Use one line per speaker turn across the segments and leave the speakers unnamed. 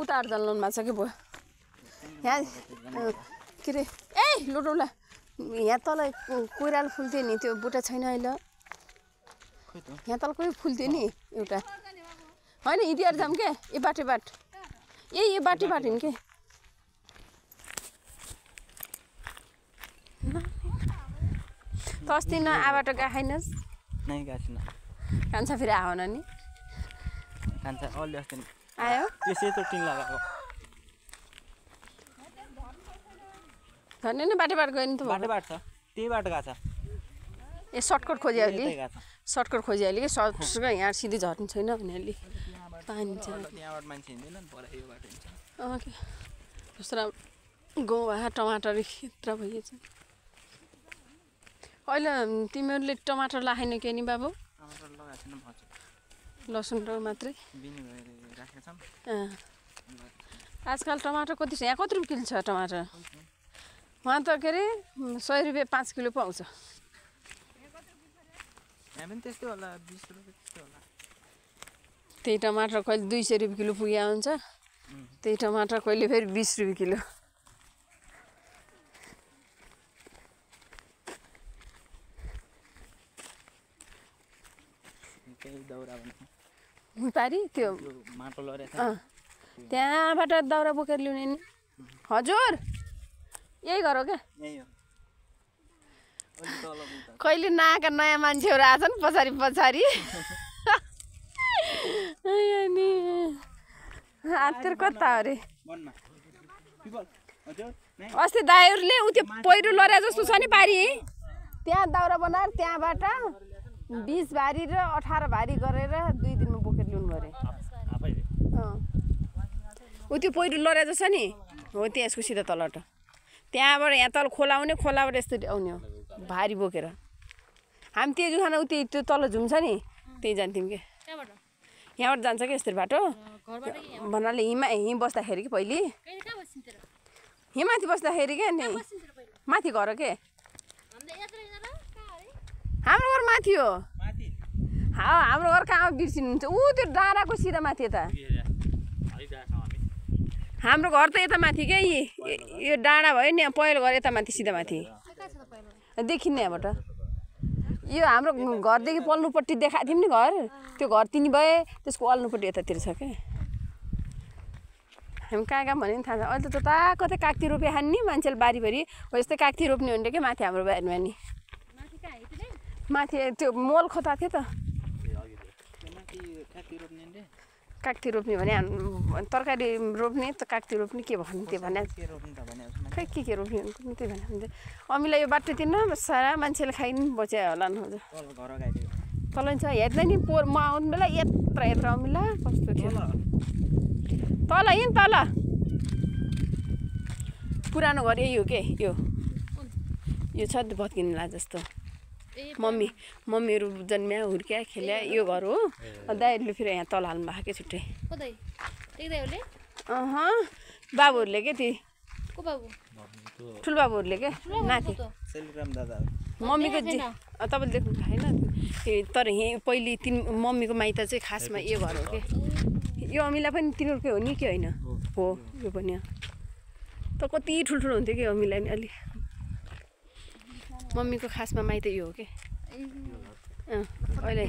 उता अर्जनमा छ के भयो यहाँ के अरे ए लोटौला यहाँ तल कोइरालो फुल्थ्यो नि त्यो बुट्टा छैन अहिले यहाँ तल कोही फुल्थ्यो नि एउटा होइन इदिएर जाऊँ के ए बाटे बाट ए बाटे बाट हिँड के त अस्ति न आबाट गएको छैनस्
नै गएको छैन
कान्छा फेरि आएन नि
कान्छा अलि अस्ति
आयो
यो सेतो टिन लगाएको
भने नि बाटे बाट गयो नि त
बाटो छ त्यही बाटो गएको छ
ए सर्टकट खोजिहाल्यो सर्टकट खोजिहाल्यो कि सर्ट यहाँ सिधै झर्नु छैन भने अलि पानी छ
त्यहाँबाट मान्छे हिँड्दैन नि पर यो बाटो हिँड्छ
के दोस्रो गहुँ टमाटर यत्र भइएछ अहिले तिमीहरूले टमाटर लाखेन के नि बाबु
टमाटर लगाएको छैन भन्छ
लसुन र मात्रै
बिनी भएर राखेका छौँ
आजकल टमाटर कति छ यहाँ कति रुपियाँ किलो छ टमाटर वहाँ त के अरे 100 रुपियाँ 5 किलो पाउँछ
यहाँ पनि त्यस्तै होला 20 रुपियाँ त्यस्तै होला
त्यही टमाटर कहिले 200 रुपियाँ किलो पुग्या हुन्छ त्यही टमाटर कहिले फेरि 20 रुपियाँ किलो पारी त्यो
माटो लरे
त्यहाँबाट दाउरा बोकेर ल्याउने नि हजुर यही गर हो क्या कहिले नआएका नयाँ मान्छेहरू आछन् पछाडि पछाडि नि हाततिर कता अरे अस्ति दाइहरूले उ त्यो पहिरो लरे जस्तो छ नि पारी त्यहाँ दाउरा बनाएर त्यहाँबाट 20 भारी र 18 भारी गरेर 2 दिनमा बोकेर ल्याउनु अरे उ त्यो पहिरो लरे जस्तो नि हो त्यसको सिधा तलट त्यहाँबाट यहाँ तल खोला आउने खोलाबाट यस्तो आउने हो भारी बोकेर हामी त्यो जुखाना उति त्यो तल झुम्छ नि त्यही जान्थ्यौँ के यहाँबाट जान्छ कि यस्तो बाटो भन्नाले हिँ बस्दाखेरि कि पहिले हिँमाथि बस्दाखेरि क्या नि माथि घर के हाम्रो घर माथि हो हाम्रो घर कहाँ बिर्सिनुहुन्छ ऊ त्यो डाँडाको सिधा माथि यता हाम्रो घर त यता माथि क्या यो डाँडा भयो नि पहिलो घर यता माथि सिधा माथि देखिन्न यहाँबाट यो हाम्रो घरदेखि पल्लोपट्टि देखाएको थियौँ नि घर त्यो घर तिनी भए त्यसको अल्लोपट्टि यतातिर छ क्या हामी कहाँ कहाँ भन्यो नि थाहा छ अहिले त कतै कागती रोपे खाने नि मान्छेले बारीभरि हो यस्तै कागती रोप्ने हुन्थ्यो क्या माथि हाम्रो बारीमा नि माथि त्यो मल खता थियो त कागती रोप्ने भने तरकारी रोप्ने त कागती रोप्ने के भन्नु त्यो भने खै के रोप्ने भने त्यही भने अमिला यो बाटोतिर न सारा मान्छेले खाइ नि बच्या होला नि तल छ हेर्दै नि पोहोर म आउनु बेला यत्र अमिला कस्तो थियो तल हिँड तल पुरानो घर यही हो के यो छ भत्किनुला जस्तो मम्मीहरू जन्म्या हुर्क्या खेल्या यो घर हो दाइहरूले फेरि यहाँ तल हाल्नु भएको के छुट्टै बाबुहरूले के ती ठुल्बाबुहरूले के नाति मम्मीको तपाईँले देख्नु छैन तर यहाँ पहिले मम्मीको माइत चाहिँ खासमा यो घर हो के यो अमिला पनि तिनीहरूकै हो नि कि होइन हो यो पनि त कति ठुल्ठुलो हुन्थ्यो कि अमिला नि अलि मम्मीको खासमा माइत यो हो के अहिले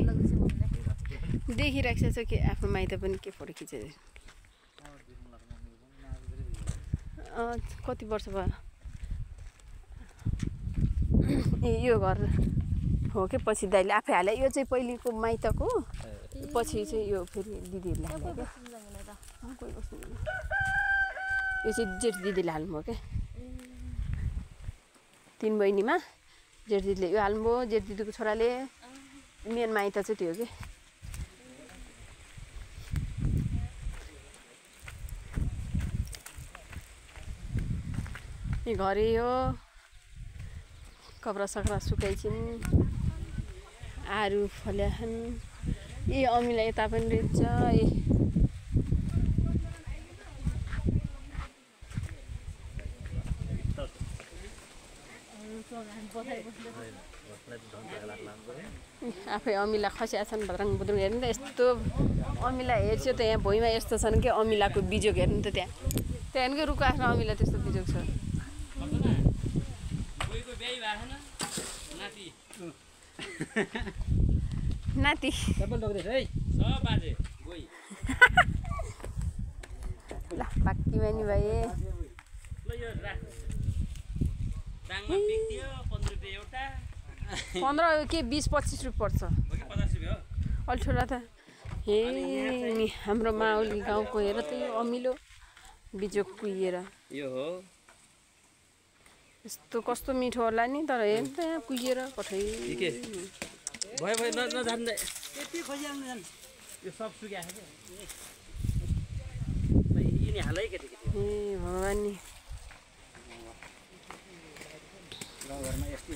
देखिरहेको छ कि आफ्नो माइत पनि के फोटो खिचेर कति वर्ष भयो ए यो घर हो कि पछि दाइले आफै हाले यो चाहिँ पहिलेको माइतको पछि चाहिँ यो फेरि दिदीहरूले हाले क्या यो चाहिँ जेठ दिदीले हाल्नुभयो क्या 3 बहिनीमा जेठ दिदीले यो हाल्नुभयो जेठ दिदीको छोराले मेन माइत चाहिँ त्यो हो कि यो घरै हो कपडा सक्रा सुकाइछिन् आरू फल्याछन् ए अमिला यता पनि रहेछ आफै अमिला खसिया छन् भद्रङ बुद्रुङ हेर्नु त यस्तो अमिला हेर्छु त यहाँ भुइँमा यस्तो छन् कि अमिलाको बिजोग हेर्नु त त्यहाँ त्यहाँदेखिकै रुखको आफ्नो अमिला त्यस्तो बिजोग छ नाति ल बाक्की मानी भए 15 के 20-25 रुपियाँ पर्छ अल्ठोरा त हे नि हाम्रो माउली गाउँको हेर त यो अमिलो बिजोग कुहिएर
यो हो
यस्तो कस्तो मिठो होला नि तर हेर्नु त यहाँ कुहिएर पठाइ
के भयो भयो नजान्दै यति खोजिआउनु जान यो सब सुक्या छ के यिनी हालै केटी
ए भगवान नि
गाउँघरमा यस्तै